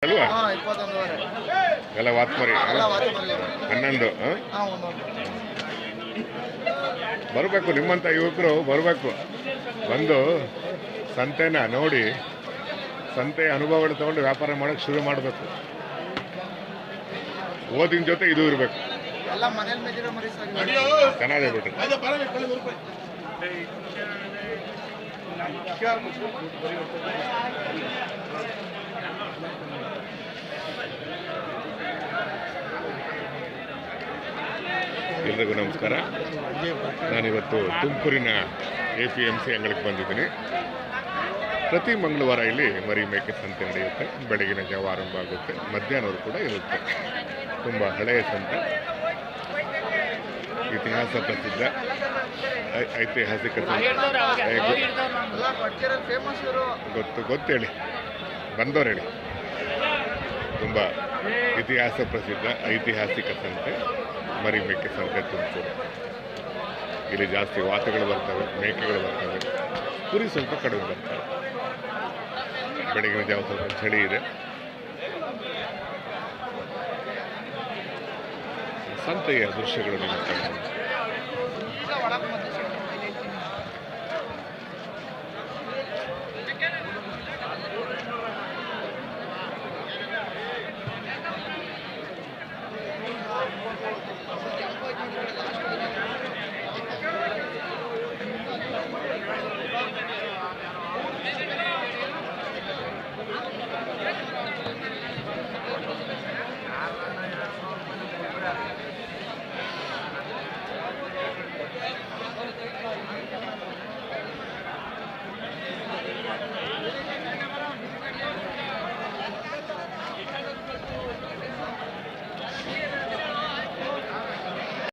ಅಲ್ವಾ ಎಲ್ಲ ವಾತ್ಮರಿ 11 ಬರಬೇಕು. ನಿಮ್ಮಂಥ ಯುವಕರು ಬರಬೇಕು, ಬಂದು ಸಂತೆನ ನೋಡಿ ಸಂತೆಯ ಅನುಭವಗಳು ತಗೊಂಡು ವ್ಯಾಪಾರ ಮಾಡೋಕ್ಕೆ ಶುರು ಮಾಡಬೇಕು. ಓದಿನ ಜೊತೆ ಇದು ಇರಬೇಕು. ಚೆನ್ನಾಗಿದೆ ಬಿಟ್ರಿ. ಎಲ್ರಿಗೂ ನಮಸ್ಕಾರ. ನಾನಿವತ್ತು ತುಮಕೂರಿನ APMC ಅಂಗಳಕ್ಕೆ ಬಂದಿದ್ದೀನಿ. ಪ್ರತಿ ಮಂಗಳವಾರ ಇಲ್ಲಿ ಮರಿ ಮೇಕೆ ಸಂತೆ ನಡೆಯುತ್ತೆ. ಬೆಳಗಿನ ಜಾವ ಆರಂಭ ಆಗುತ್ತೆ, ಮಧ್ಯಾಹ್ನವರು ಕೂಡ ಇರುತ್ತೆ. ತುಂಬ ಹಳೆಯ ಸಂತೆ, ಇತಿಹಾಸ ಪ್ರಸಿದ್ಧ, ಐತಿಹಾಸಿಕ ಗೊತ್ತೇಳಿ ಬಂದವ್ರು ಹೇಳಿ. ತುಂಬ ಇತಿಹಾಸ ಪ್ರಸಿದ್ಧ ಐತಿಹಾಸಿಕ ಸಂತೆ ಮರಿ ಮೇಕೆ ಸಂತೆ ತುಮಕೂರು. ಇಲ್ಲಿ ಜಾಸ್ತಿ ವಾತುಗಳು ಬರ್ತವೆ, ಮೇಕೆಗಳು ಬರ್ತವೆ, ಕುರಿ ಸ್ವಲ್ಪ ಕಡಿಮೆ ಬರ್ತವೆ. ಬೆಳಗಿನ ಜಾವ ಸ್ವಲ್ಪ ಚಳಿ ಇದೆ. ಸಂತೆಯ ದೃಶ್ಯಗಳು ನಿಮ್ಮ ಕಣ್ಣು.